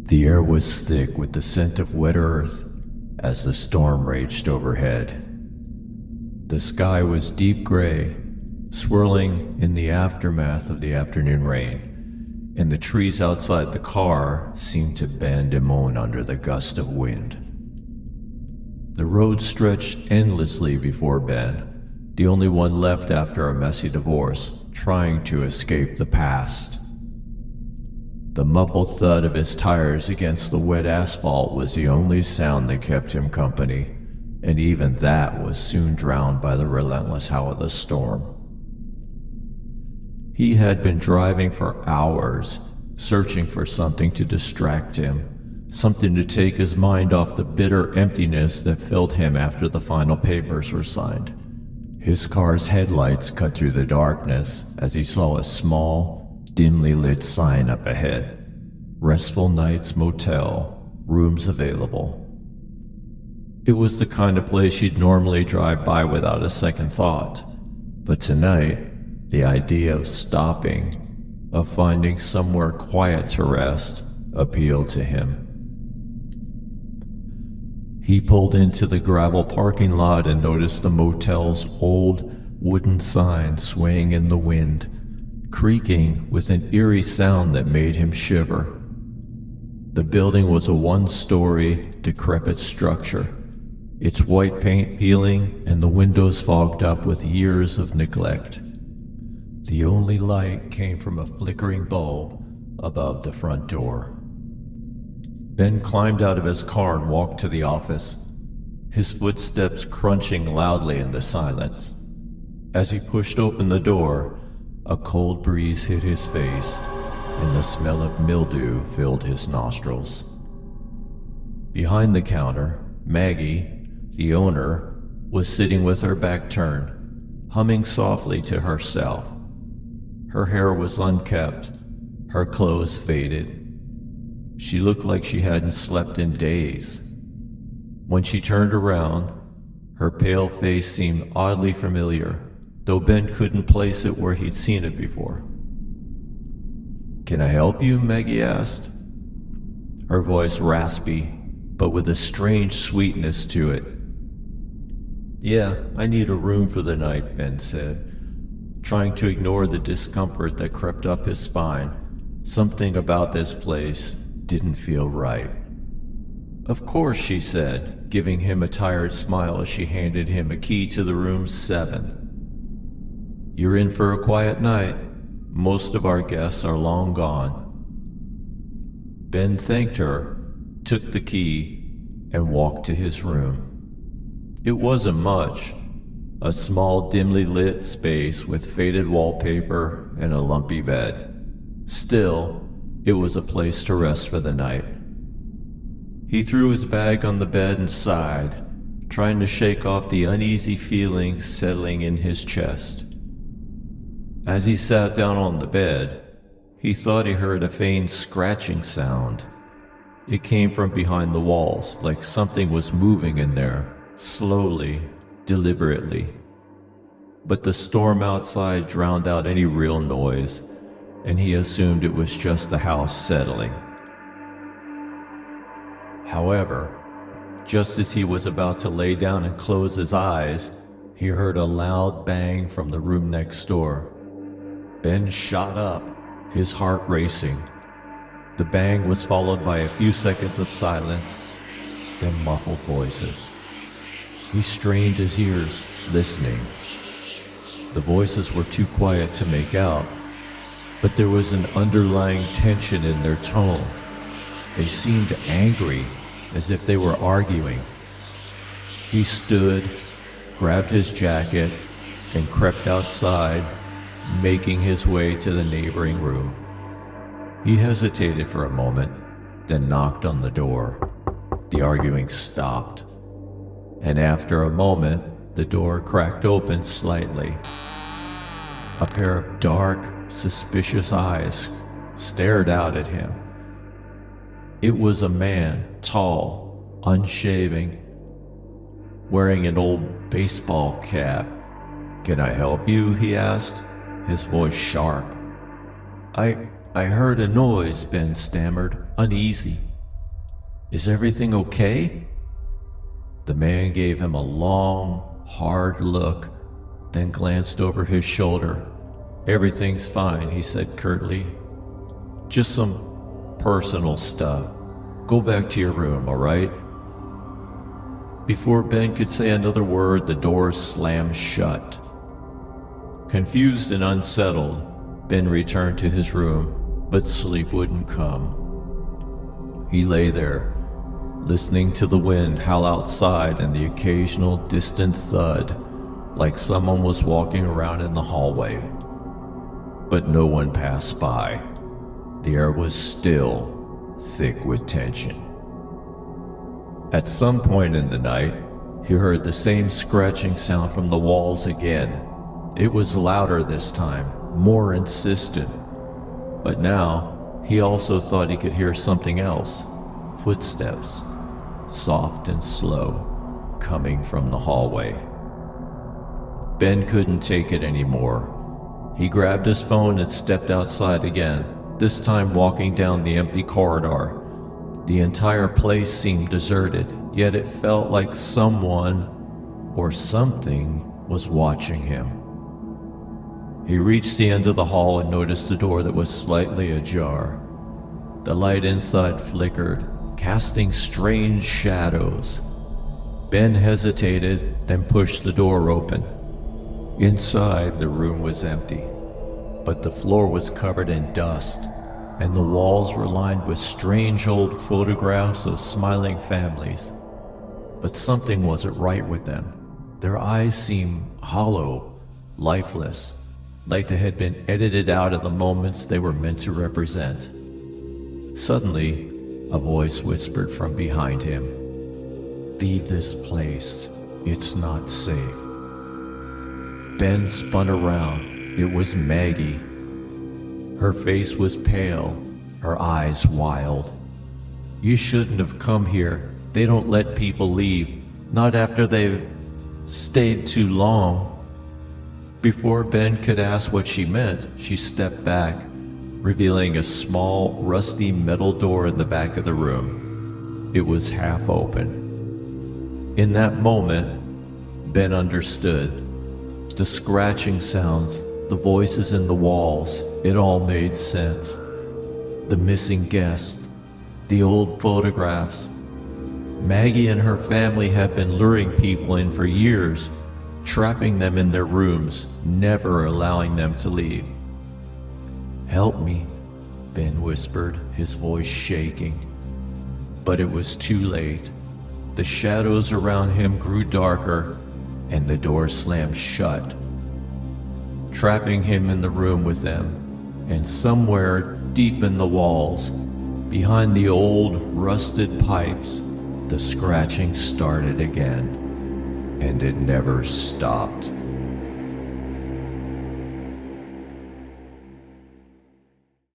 The air was thick with the scent of wet earth as the storm raged overhead. The sky was deep gray, swirling in the aftermath of the afternoon rain, and the trees outside the car seemed to bend and moan under the gust of wind. The road stretched endlessly before Ben, the only one left after a messy divorce, trying to escape the past. The muffled thud of his tires against the wet asphalt was the only sound that kept him company, and even that was soon drowned by the relentless howl of the storm. He had been driving for hours, searching for something to distract him, something to take his mind off the bitter emptiness that filled him after the final papers were signed. His car's headlights cut through the darkness as he saw a small, dimly lit sign up ahead. Restful Nights Motel, rooms available. It was the kind of place you'd normally drive by without a second thought, but tonight, the idea of stopping, of finding somewhere quiet to rest, appealed to him. He pulled into the gravel parking lot and noticed the motel's old wooden sign swaying in the wind, creaking with an eerie sound that made him shiver. The building was a one-story, decrepit structure, its white paint peeling and the windows fogged up with years of neglect. The only light came from a flickering bulb above the front door. Ben climbed out of his car and walked to the office, his footsteps crunching loudly in the silence. As he pushed open the door, a cold breeze hit his face, and the smell of mildew filled his nostrils. Behind the counter, Maggie, the owner, was sitting with her back turned, humming softly to herself. Her hair was unkempt, her clothes faded. She looked like she hadn't slept in days. When she turned around, her pale face seemed oddly familiar, though Ben couldn't place it where he'd seen it before. "Can I help you?" Maggie asked, her voice raspy, but with a strange sweetness to it. "Yeah, I need a room for the night," Ben said, trying to ignore the discomfort that crept up his spine. Something about this place didn't feel right. "Of course," she said, giving him a tired smile as she handed him a key to the room 7. "You're in for a quiet night. Most of our guests are long gone." Ben thanked her, took the key, and walked to his room. It wasn't much, a small, dimly lit space with faded wallpaper and a lumpy bed. Still, it was a place to rest for the night. He threw his bag on the bed and sighed, trying to shake off the uneasy feeling settling in his chest. As he sat down on the bed, he thought he heard a faint scratching sound. It came from behind the walls, like something was moving in there, slowly, deliberately. But the storm outside drowned out any real noise, and he assumed it was just the house settling. However, just as he was about to lay down and close his eyes, he heard a loud bang from the room next door. Ben shot up, his heart racing. The bang was followed by a few seconds of silence, then muffled voices. He strained his ears, listening. The voices were too quiet to make out, but there was an underlying tension in their tone. They seemed angry, as if they were arguing. He stood, grabbed his jacket, and crept outside, making his way to the neighboring room. He hesitated for a moment, then knocked on the door. The arguing stopped, and after a moment, the door cracked open slightly. A pair of dark, suspicious eyes stared out at him. It was a man, tall, unshaven, wearing an old baseball cap. "Can I help you?" he asked, his voice sharp. I heard a noise," Ben stammered, uneasy. Is everything okay?" The man gave him a long, hard look, then glanced over his shoulder. "Everything's fine," he said curtly. "Just some personal stuff. Go back to your room, all right?" Before Ben could say another word, the door slammed shut. Confused and unsettled, Ben returned to his room, but sleep wouldn't come. He lay there, listening to the wind howl outside and the occasional distant thud, like someone was walking around in the hallway. But no one passed by. The air was still, thick with tension. At some point in the night, he heard the same scratching sound from the walls again. It was louder this time, more insistent. But now, he also thought he could hear something else. Footsteps, soft and slow, coming from the hallway. Ben couldn't take it anymore. He grabbed his phone and stepped outside again, this time walking down the empty corridor. The entire place seemed deserted, yet it felt like someone or something was watching him. He reached the end of the hall and noticed a door that was slightly ajar. The light inside flickered, casting strange shadows. Ben hesitated, then pushed the door open. Inside, the room was empty, but the floor was covered in dust, and the walls were lined with strange old photographs of smiling families. But something wasn't right with them. Their eyes seemed hollow, lifeless, like they had been edited out of the moments they were meant to represent. Suddenly, a voice whispered from behind him, "Leave this place. It's not safe." Ben spun around. It was Maggie. Her face was pale, her eyes wild. "You shouldn't have come here. They don't let people leave, not after they've stayed too long." Before Ben could ask what she meant, she stepped back, revealing a small, rusty metal door in the back of the room. It was half open. In that moment, Ben understood. The scratching sounds, the voices in the walls, it all made sense. The missing guest, the old photographs. Maggie and her family have been luring people in for years, trapping them in their rooms, never allowing them to leave. "Help me," Ben whispered, his voice shaking. But it was too late. The shadows around him grew darker, and the door slammed shut, trapping him in the room with them. And somewhere deep in the walls, behind the old rusted pipes, the scratching started again, and it never stopped.